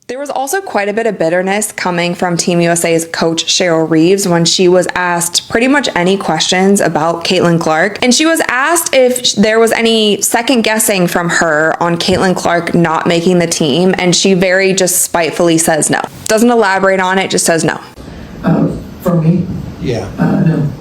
There was also quite a bit of bitterness coming from Team USA's coach Cheryl Reeves when she was asked pretty much any questions about Caitlin Clark. And she was asked if there was any second guessing from her on Caitlin Clark not making the team. And she very just spitefully says no. Doesn't elaborate on it, just says no. For me? Yeah. No.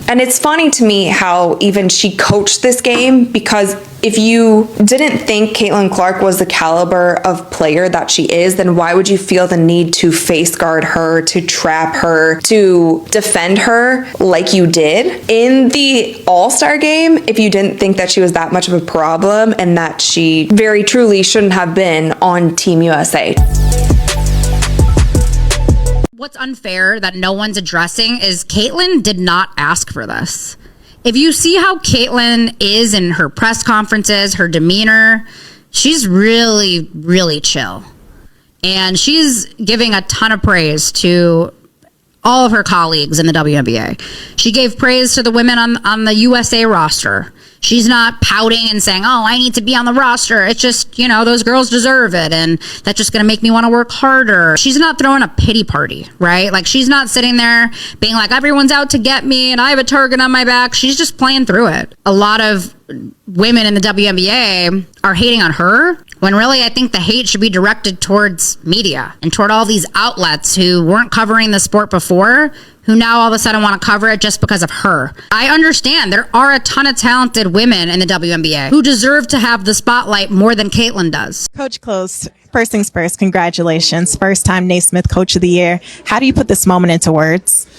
And it's funny to me how even she coached this game, because if you didn't think Caitlin Clark was the caliber of player that she is, then why would you feel the need to face guard her, to trap her, to defend her like you did? In the All-Star game, if you didn't think that she was that much of a problem and that she very truly shouldn't have been on Team USA. What's unfair that no one's addressing is Caitlin did not ask for this. If you see how Caitlin is in her press conferences, her demeanor, she's really, really chill. And she's giving a ton of praise to all of her colleagues in the WNBA. She gave praise to the women on the USA roster. She's not pouting and saying, oh, I need to be on the roster. It's just, those girls deserve it. And that's just going to make me want to work harder. She's not throwing a pity party, right? Like, she's not sitting there being like, everyone's out to get me and I have a target on my back. She's just playing through it. A lot of women in the WNBA are hating on her, when really I think the hate should be directed towards media and toward all these outlets who weren't covering the sport before, who now all of a sudden want to cover it just because of her. I understand there are a ton of talented women in the WNBA who deserve to have the spotlight more than Caitlin does. Coach Close, first things first, congratulations. First time Naismith Coach of the Year. How do you put this moment into words?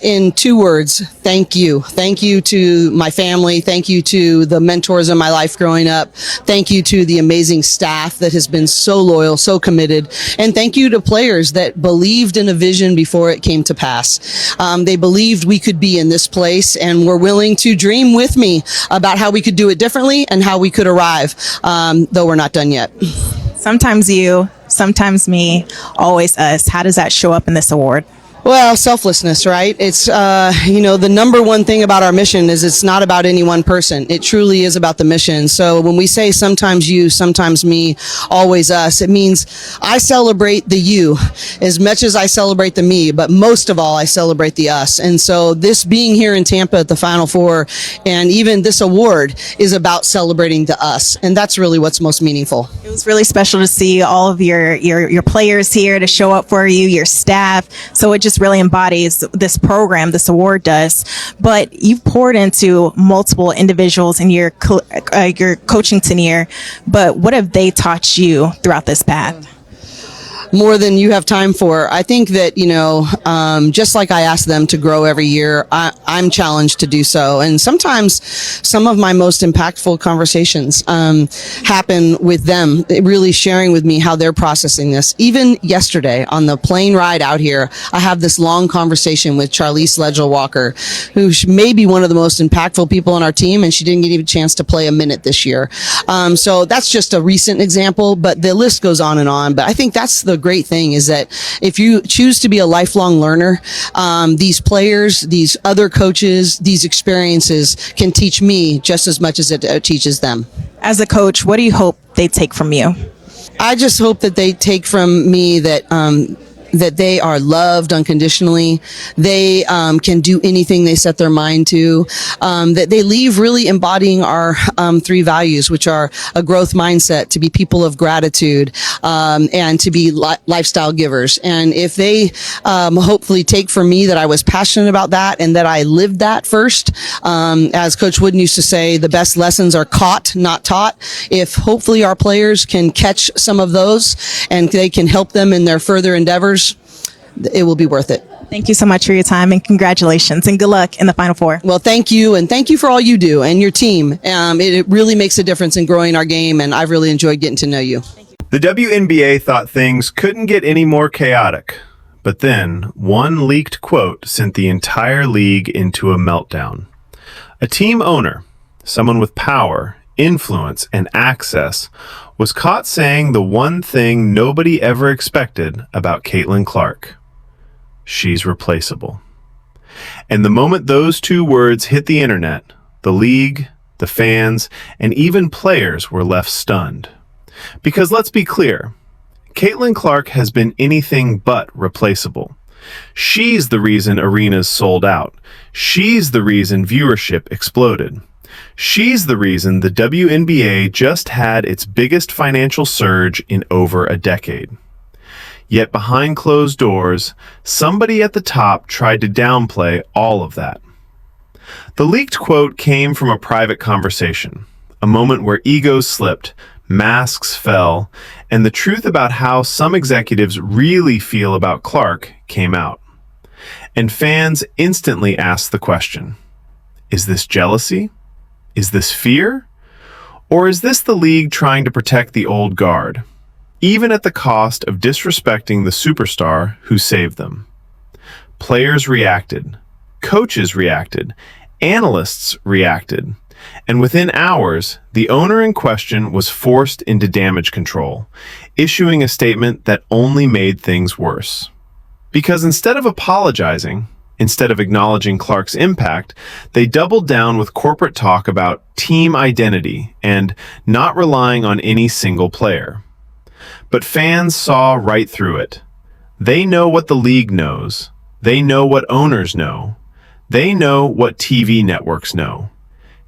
In 2 words, thank you. Thank you to my family. Thank you to the mentors in my life growing up. Thank you to the amazing staff that has been so loyal, so committed. And thank you to players that believed in a vision before it came to pass. They believed we could be in this place and were willing to dream with me about how we could do it differently and how we could arrive, though we're not done yet. Sometimes you, sometimes me, always us. How does that show up in this award? Well, selflessness, right? It's, the number one thing about our mission is it's not about any one person. It truly is about the mission. So when we say sometimes you, sometimes me, always us, it means I celebrate the you as much as I celebrate the me, but most of all, I celebrate the us. And so this being here in Tampa at the Final Four and even this award is about celebrating the us. And that's really what's most meaningful. It was really special to see all of your players here to show up for you, your staff. So it just really embodies this program, this award does. But you've poured into multiple individuals in your coaching tenure. But what have they taught you throughout this path? More than you have time for. I think that, just like I ask them to grow every year, I'm challenged to do so. And sometimes some of my most impactful conversations happen with them, really sharing with me how they're processing this. Even yesterday on the plane ride out here, I have this long conversation with Charlize Ledgell-Walker, who may be one of the most impactful people on our team, and she didn't get even a chance to play a minute this year. So that's just a recent example, but the list goes on and on. But I think that's the great thing, is that if you choose to be a lifelong learner, these players, these other coaches, these experiences can teach me just as much as it teaches them. As a coach, what do you hope they take from you? I just hope that they take from me that they are loved unconditionally. They can do anything they set their mind to. That they leave really embodying our 3 values, which are a growth mindset, to be people of gratitude, and to be lifestyle givers. And if they hopefully take from me that I was passionate about that and that I lived that first, as Coach Wooden used to say, the best lessons are caught, not taught. If hopefully our players can catch some of those and they can help them in their further endeavors, it will be worth it. Thank you so much for your time, and congratulations and good luck in the Final Four. Well, thank you. And thank you for all you do and your team. It really makes a difference in growing our game, and I've really enjoyed getting to know you. The WNBA thought things couldn't get any more chaotic. But then one leaked quote sent the entire league into a meltdown. A team owner, someone with power, influence, and access, was caught saying the one thing nobody ever expected about Caitlin Clark. She's replaceable. And the moment those 2 words hit the internet, the league, the fans, and even players were left stunned. Because let's be clear, Caitlin Clark has been anything but replaceable. She's the reason arenas sold out. She's the reason viewership exploded. She's the reason the WNBA just had its biggest financial surge in over a decade. Yet behind closed doors, somebody at the top tried to downplay all of that. The leaked quote came from a private conversation, a moment where egos slipped, masks fell, and the truth about how some executives really feel about Clark came out. And fans instantly asked the question, is this jealousy? Is this fear? Or is this the league trying to protect the old guard, even at the cost of disrespecting the superstar who saved them? Players reacted, coaches reacted, analysts reacted, and within hours, the owner in question was forced into damage control, issuing a statement that only made things worse. Because instead of apologizing, instead of acknowledging Clark's impact, they doubled down with corporate talk about team identity and not relying on any single player. But fans saw right through it. They know what the league knows. They know what owners know. They know what TV networks know.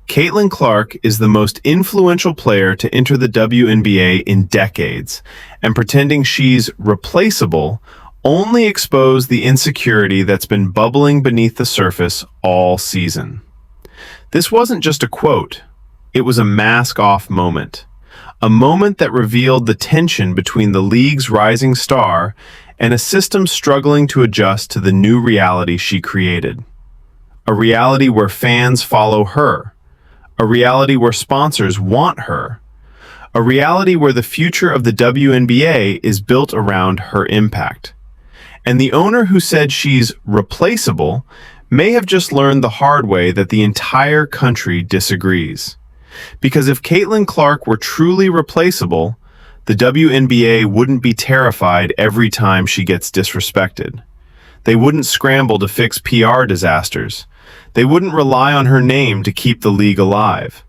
Caitlin Clark is the most influential player to enter the WNBA in decades, and pretending she's replaceable only exposed the insecurity that's been bubbling beneath the surface all season. This wasn't just a quote. It was a mask-off moment. A moment that revealed the tension between the league's rising star and a system struggling to adjust to the new reality she created. A reality where fans follow her. A reality where sponsors want her. A reality where the future of the WNBA is built around her impact. And the owner who said she's replaceable may have just learned the hard way that the entire country disagrees. Because if Caitlin Clark were truly replaceable, the WNBA wouldn't be terrified every time she gets disrespected. They wouldn't scramble to fix PR disasters. They wouldn't rely on her name to keep the league alive.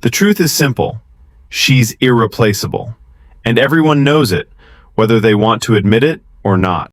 The truth is simple. She's irreplaceable. And everyone knows it, whether they want to admit it or not.